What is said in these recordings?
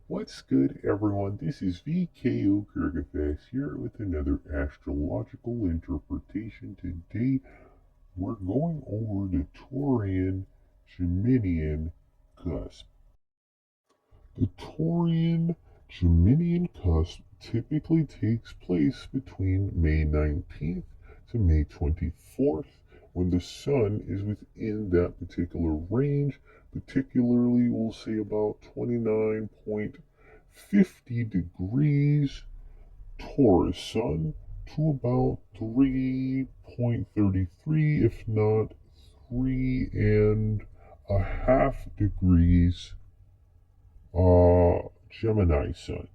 What's good, everyone? This is V.K.O. here with another astrological interpretation. Today, we're going over the Taurian-Geminian cusp. The Taurian-Geminian cusp typically takes place between May 19th to May 24th when the sun is within that particular range, particularly we'll say about 29.50 degrees Taurus sun to about 3.33, if not 3.5 degrees Gemini sun.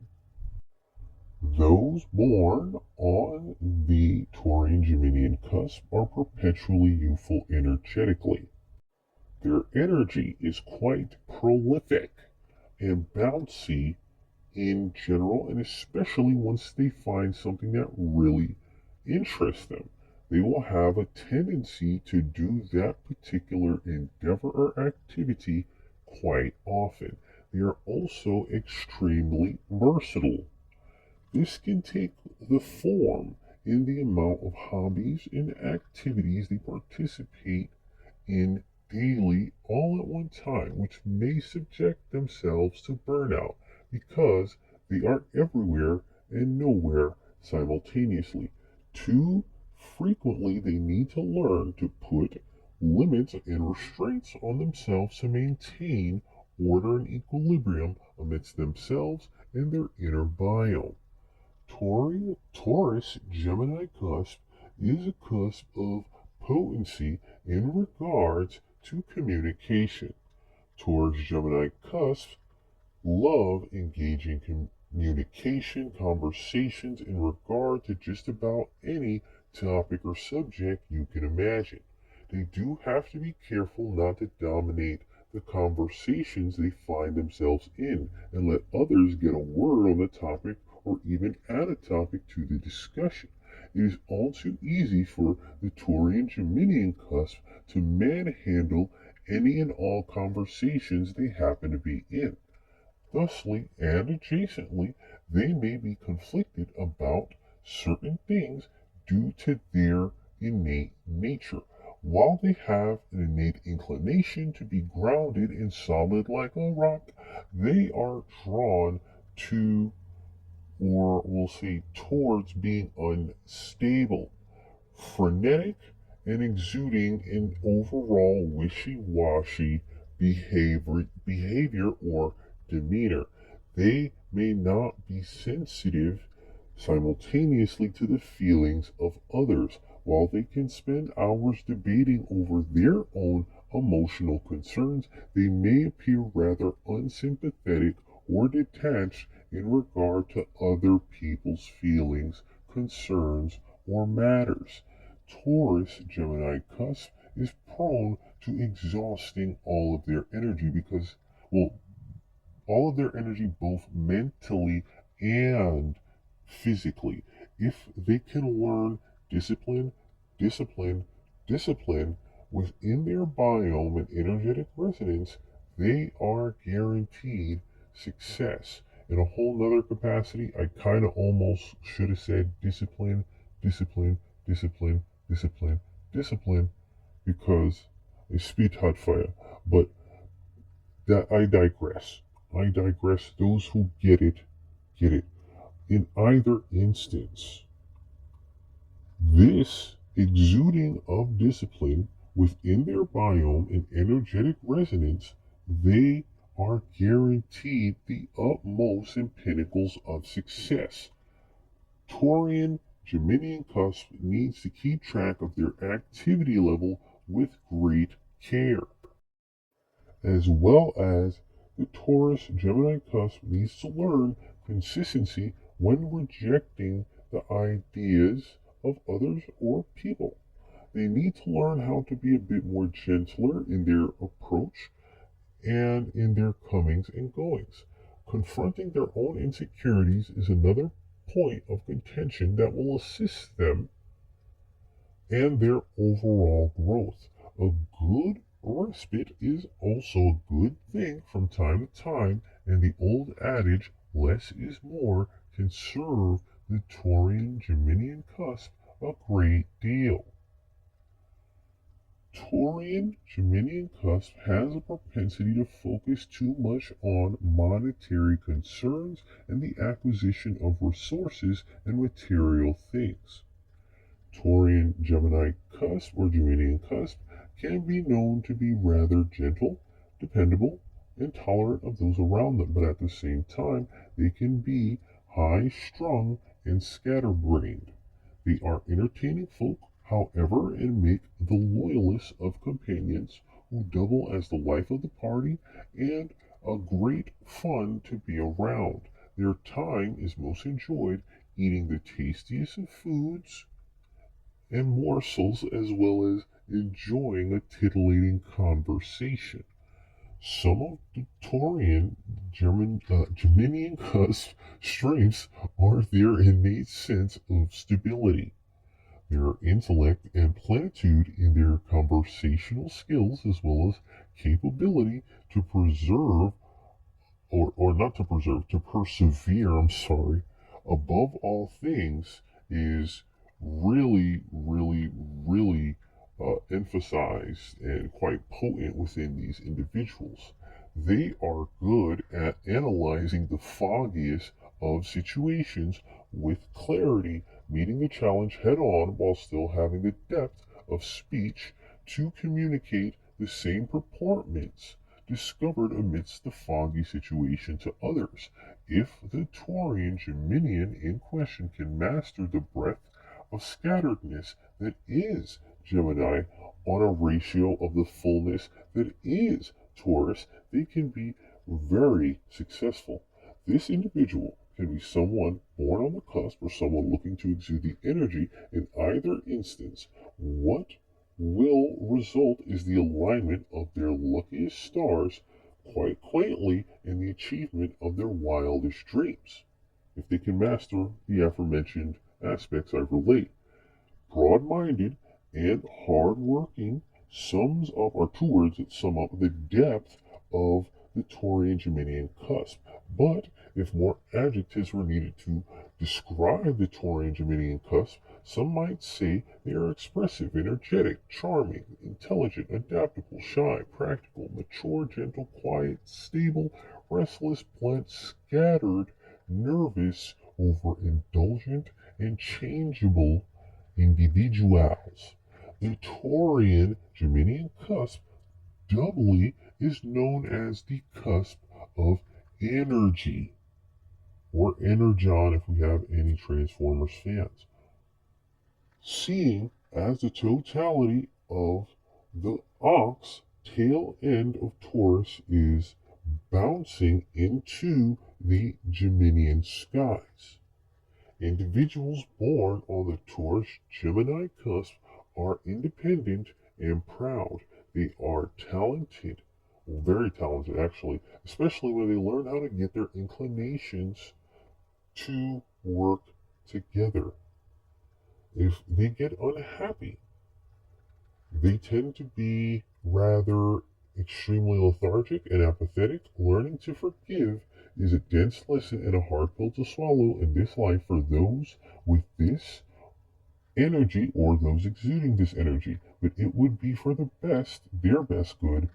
Those born on the Taurian-Geminian cusp are perpetually youthful energetically. Their energy is quite prolific and bouncy in general, and especially once they find something that really interests them. They will have a tendency to do that particular endeavor or activity quite often. They are also extremely versatile. This can take the form in the amount of hobbies and activities they participate in daily all at one time, which may subject themselves to burnout because they are everywhere and nowhere simultaneously. Too frequently, they need to learn to put limits and restraints on themselves to maintain order and equilibrium amidst themselves and their inner biome. Taurus Gemini cusp is a cusp of potency in regards to communication. Taurus Gemini cusp love engaging communication conversations in regard to just about any topic or subject you can imagine. They do have to be careful not to dominate the conversations they find themselves in and let others get a word on the topic or even add a topic to the discussion. It is all too easy for the Taurian-Geminian cusp to manhandle any and all conversations they happen to be in. Thusly and adjacently, they may be conflicted about certain things due to their innate nature. While they have an innate inclination to be grounded and solid like a rock, they are drawn to, or we'll say towards, being unstable, frenetic, and exuding an overall wishy-washy behavior or demeanor. They may not be sensitive simultaneously to the feelings of others. While they can spend hours debating over their own emotional concerns, they may appear rather unsympathetic or detached in regard to other people's feelings, concerns, or matters. Taurus Gemini cusp is prone to exhausting all of their energy because, well, all of their energy both mentally and physically. If they can learn discipline, discipline, discipline within their biome and energetic resonance, they are guaranteed success. In a whole nother capacity, I kind of almost should have said discipline, discipline, discipline, discipline, discipline, because I spit hot fire. But that I digress. I digress. Those who get it, get it. In either instance, this exuding of discipline within their biome and energetic resonance, they are guaranteed the utmost and pinnacles of success. Taurian Geminian cusp needs to keep track of their activity level with great care, as well as the Taurus Gemini cusp needs to learn consistency when rejecting the ideas of others or people. They need to learn how to be a bit more gentler in their approach and in their comings and goings. Confronting their own insecurities is another point of contention that will assist them and their overall growth. A good respite is also a good thing from time to time, and the old adage, less is more, can serve the Taurian-Geminian cusp a great deal. Taurian-Geminian cusp has a propensity to focus too much on monetary concerns and the acquisition of resources and material things. Taurian-Gemini cusp or Geminian cusp can be known to be rather gentle, dependable, and tolerant of those around them, but at the same time, they can be high-strung and scatterbrained. They are entertaining folk, however, and make the loyalists of companions who double as the life of the party and a great fun to be around. Their time is most enjoyed eating the tastiest of foods and morsels as well as enjoying a titillating conversation. Some of the Geminian cusp strengths are their innate sense of stability, their intellect and plenitude in their conversational skills, as well as capability to preserve, or not to preserve, to persevere, above all things is really emphasized and quite potent within these individuals. They are good at analyzing the foggiest of situations with clarity, meeting the challenge head on while still having the depth of speech to communicate the same purportments discovered amidst the foggy situation to others. If the Taurian Geminian in question can master the breadth of scatteredness that is Gemini on a ratio of the fullness that is Taurus, they can be very successful. This individual can be someone born on the cusp or someone looking to exude the energy. In either instance, what will result is the alignment of their luckiest stars, quite quaintly, in the achievement of their wildest dreams, if they can master the aforementioned aspects I relate. Broad-minded and hard-working sums up are two words that sum up the depth of the Taurian-Geminian cusp. But if more adjectives were needed to describe the Taurian-Geminian cusp, some might say they are expressive, energetic, charming, intelligent, adaptable, shy, practical, mature, gentle, quiet, stable, restless, blunt, scattered, nervous, overindulgent, and changeable individuals. The Taurian Geminian cusp doubly is known as the cusp of energy, or energon if we have any Transformers fans. Seeing as the totality of the ox tail end of Taurus is bouncing into the Geminian skies. Individuals born on the Taurus-Gemini cusp are independent and proud. They are talented, well, very talented actually, especially when they learn how to get their inclinations to work together. If they get unhappy, they tend to be rather extremely lethargic and apathetic. Learning to forgive is a dense lesson and a hard pill to swallow in this life for those with this energy or those exuding this energy, but it would be for the best, their best good,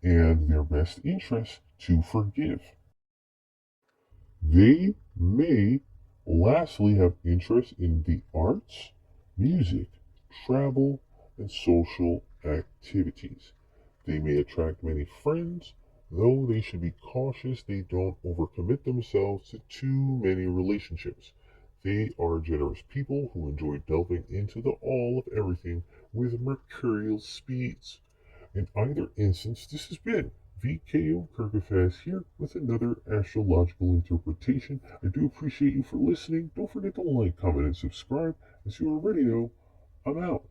and their best interest to forgive. They may lastly have interest in the arts, music, travel, and social activities. They may attract many friends, though they should be cautious they don't overcommit themselves to too many relationships. They are generous people who enjoy delving into the all of everything with mercurial speeds. In either instance, this has been V.K.O. Kirkafast here with another astrological interpretation. I do appreciate you for listening. Don't forget to like, comment, and subscribe. As you already know, I'm out.